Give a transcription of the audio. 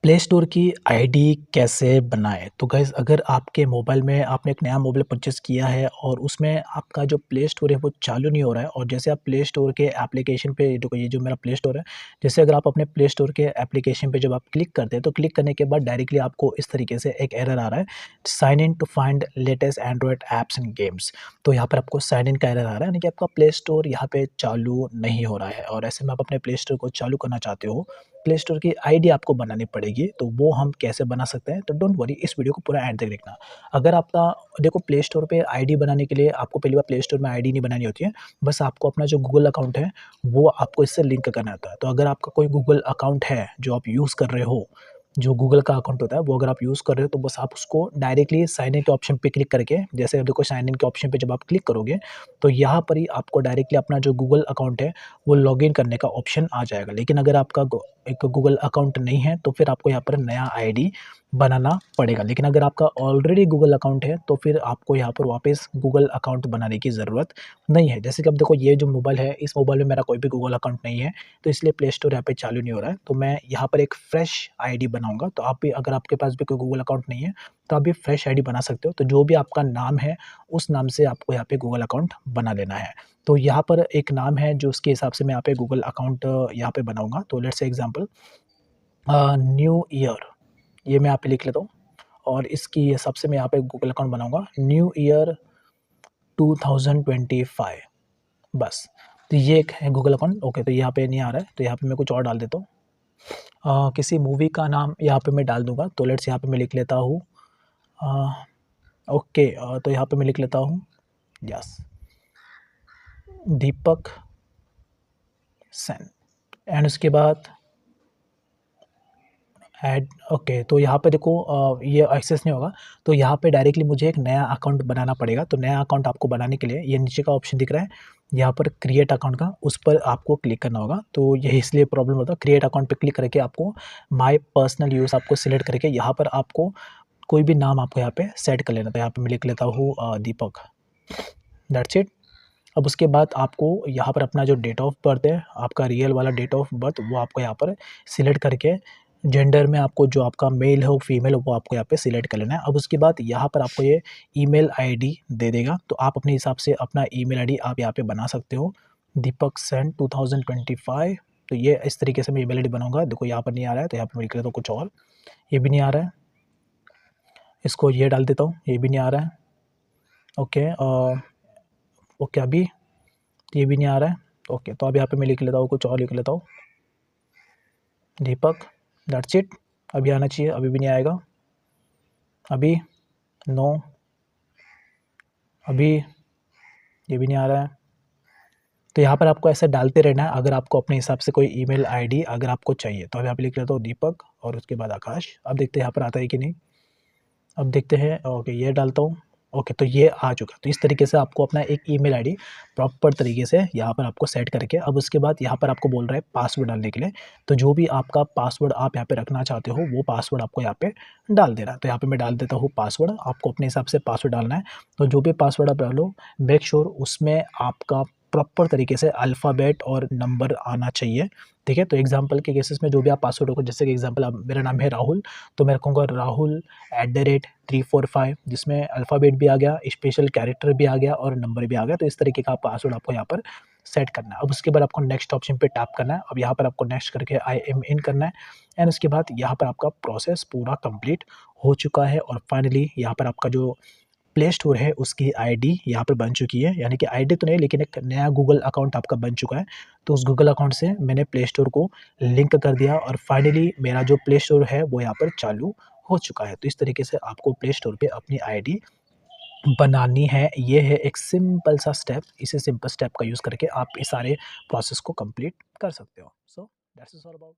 Play store की ID कैसे बनाएँ? तो गाइज़ अगर आपके मोबाइल में आपने एक नया मोबाइल परचेज़ किया है और उसमें आपका जो प्ले स्टोर है वो चालू नहीं हो रहा है और जैसे आप प्ले स्टोर के एप्लीकेशन पे देखो ये जो मेरा प्ले स्टोर है, जैसे अगर आप अपने प्ले स्टोर के एप्लीकेशन पे जब आप क्लिक करते हैं तो क्लिक करने के बाद डायरेक्टली आपको इस तरीके से एक एरर आ रहा है, sign in to find latest Android apps and games. तो यहाँ पर आपको साइन इन का एरर आ रहा है यानी कि आपका प्ले स्टोर यहाँ पे चालू नहीं हो रहा है और ऐसे में आप अपने प्ले स्टोर को चालू करना चाहते हो, प्ले स्टोर की आईडी आपको बनानी पड़ेगी, तो वो हम कैसे बना सकते हैं? तो डोंट वरी इस वीडियो को पूरा एंड तक देखना। अगर आपका देखो प्ले स्टोर पे आईडी बनाने के लिए आपको पहली बार प्ले स्टोर में आईडी नहीं बनानी होती है, बस आपको अपना जो गूगल अकाउंट है, वो आपको इससे लिंक करना होता है। तो अगर आपका कोई गूगल अकाउंट है, जो आप यूज़ कर रहे हो, जो गूगल का अकाउंट होता है, वो अगर आप यूज़ कर रहे हो, तो बस आप उसको डायरेक्टली साइन इन के ऑप्शन पे क्लिक करके जैसे देखो साइन इन के ऑप्शन पे जब आप क्लिक करोगे, तो यहाँ पर ही आपको डायरेक्टली अपना जो गूगल अकाउंट है, वो लॉगिन करने का ऑप्शन आ जाएगा। लेकिन अगर आपका एक गूगल अकाउंट नहीं है तो फिर आपको यहाँ पर नया आईडी बनाना पड़ेगा। लेकिन अगर आपका ऑलरेडी गूगल अकाउंट है तो फिर आपको यहाँ पर वापस गूगल अकाउंट बनाने की ज़रूरत नहीं है। जैसे कि अब देखो ये जो मोबाइल है, इस मोबाइल में मेरा कोई भी गूगल अकाउंट नहीं है, तो इसलिए प्ले स्टोर यहाँ पे चालू नहीं हो रहा है। तो मैं यहाँ पर एक फ्रेश आईडी बनाऊँगा, तो आप भी अगर आपके पास भी कोई गूगल अकाउंट नहीं है, तो आप भी फ्रेश आईडी बना सकते हो। तो जो भी आपका नाम है, उस नाम से आपको यहाँ पे गूगल अकाउंट बना लेना है। तो यहाँ पर एक नाम है जो उसके हिसाब से मैं यहाँ पे गूगल अकाउंट यहाँ पे बनाऊँगा। तो let's say example new year, ये मैं यहाँ पे लिख लेता हूँ और इसकी हिसाब से मैं यहाँ पे गूगल अकाउंट बनाऊँगा न्यू ईयर 2025 बस। तो ये एक है गूगल अकाउंट। ओके, तो यहाँ पे नहीं आ रहा है, तो यहाँ पे मैं कुछ और डाल देता हूँ। किसी मूवी का नाम यहाँ पे मैं डाल दूँगा, तो लेट्स यहाँ पे मैं लिख लेता हूँ ओके, तो यहाँ पे मैं लिख लेता हूँ यस दीपक सेन एंड उसके बाद ऐड ओके, तो यहाँ पे देखो ये एक्सेस नहीं होगा, तो यहाँ पे डायरेक्टली मुझे एक नया अकाउंट बनाना पड़ेगा। तो नया अकाउंट आपको बनाने के लिए ये नीचे का ऑप्शन दिख रहा है, यहाँ पर क्रिएट अकाउंट का, उस पर आपको क्लिक करना होगा। तो यही इसलिए प्रॉब्लम होता है, क्रिएट अकाउंट पे क्लिक करके आपको माय पर्सनल यूज़ आपको सिलेक्ट करके यहाँ पर आपको कोई भी नाम आपको यहाँ पे सेट कर लेना। तो यहाँ पे मैं लिख लेता हूँ दीपक, दैट्स इट। अब उसके बाद आपको यहाँ पर अपना जो डेट ऑफ बर्थ है, आपका रियल वाला डेट ऑफ बर्थ, वो आपको यहाँ पर सिलेक्ट करके जेंडर में आपको जो आपका मेल हो फीमेल हो वो आपको यहाँ पे सिलेक्ट कर लेना है। अब उसके बाद यहाँ पर आपको ये ईमेल आईडी दे देगा, तो आप अपने हिसाब से अपना ईमेल आईडी आप यहाँ पे बना सकते हो, दीपक सेन 2025। तो ये इस तरीके से मैं ईमेल आईडी बनाऊंगा। देखो यहाँ पर नहीं आ रहा है, तो यहाँ पर मैं लिख लेता हूँ कुछ और, ये भी नहीं आ रहा है, इसको ये डाल देता हूँ, ये भी नहीं आ रहा है। ओके ओके, अभी ये भी नहीं आ रहा है। ओके, तो अब यहाँ पे मैं लिख लेता हूँ, कुछ और लिख लेता हूँ, दीपक, दैट्स इट। अभी आना चाहिए, अभी भी नहीं आएगा, अभी नो, अभी ये भी नहीं आ रहा है। तो यहाँ पर आपको ऐसे डालते रहना है अगर आपको अपने हिसाब से कोई ईमेल आईडी अगर आपको चाहिए। तो अब यहाँ पे लिख लेता हूँ दीपक और उसके बाद आकाश। अब देखते हैं यहाँ पर आता है कि नहीं, अब देखते हैं। ओके, ये डालता हूँ। ओके, तो ये आ चुका। तो इस तरीके से आपको अपना एक ईमेल आईडी प्रॉपर तरीके से यहाँ पर आपको सेट करके, अब उसके बाद यहाँ पर आपको बोल रहा है पासवर्ड डालने के लिए। तो जो भी आपका पासवर्ड आप यहाँ पे रखना चाहते हो वो पासवर्ड आपको यहाँ पे डाल देना है। तो यहाँ पे मैं डाल देता हूँ पासवर्ड, आपको अपने हिसाब से पासवर्ड डालना है। तो जो भी पासवर्ड आप डालो, मेक श्योर उसमें आपका प्रॉपर तरीके से अल्फ़ाबेट और नंबर आना चाहिए, ठीक है। तो एग्जाम्पल के केसेस में जो भी आप पासवर्ड रखो, जैसे कि एग्जाम्पल अब मेरा नाम है राहुल, तो मैं रखूँगा राहुल @345, जिसमें अल्फ़ाबेट भी आ गया, स्पेशल कैरेक्टर भी आ गया और नंबर भी आ गया। तो इस तरीके का पासवर्ड आपको यहाँ पर सेट करना है। अब उसके बाद आपको नेक्स्ट ऑप्शन पे टैप करना है। अब यहाँ पर आपको नेक्स्ट करके आई एम इन करना है एंड उसके बाद यहाँ पर आपका प्रोसेस पूरा कंप्लीट हो चुका है और फाइनली यहाँ पर आपका जो प्ले स्टोर है उसकी आईडी यहाँ पर बन चुकी है, यानी कि आईडी तो नहीं लेकिन एक नया गूगल अकाउंट आपका बन चुका है। तो उस गूगल अकाउंट से मैंने प्ले स्टोर को लिंक कर दिया और फाइनली मेरा जो प्ले स्टोर है वो यहाँ पर चालू हो चुका है। तो इस तरीके से आपको प्ले स्टोर पे अपनी आईडी बनानी है। ये है एक सिंपल सा स्टेप, इसी सिंपल स्टेप का यूज़ करके आप इस सारे प्रोसेस को कंप्लीट कर सकते हो। So that's is all about.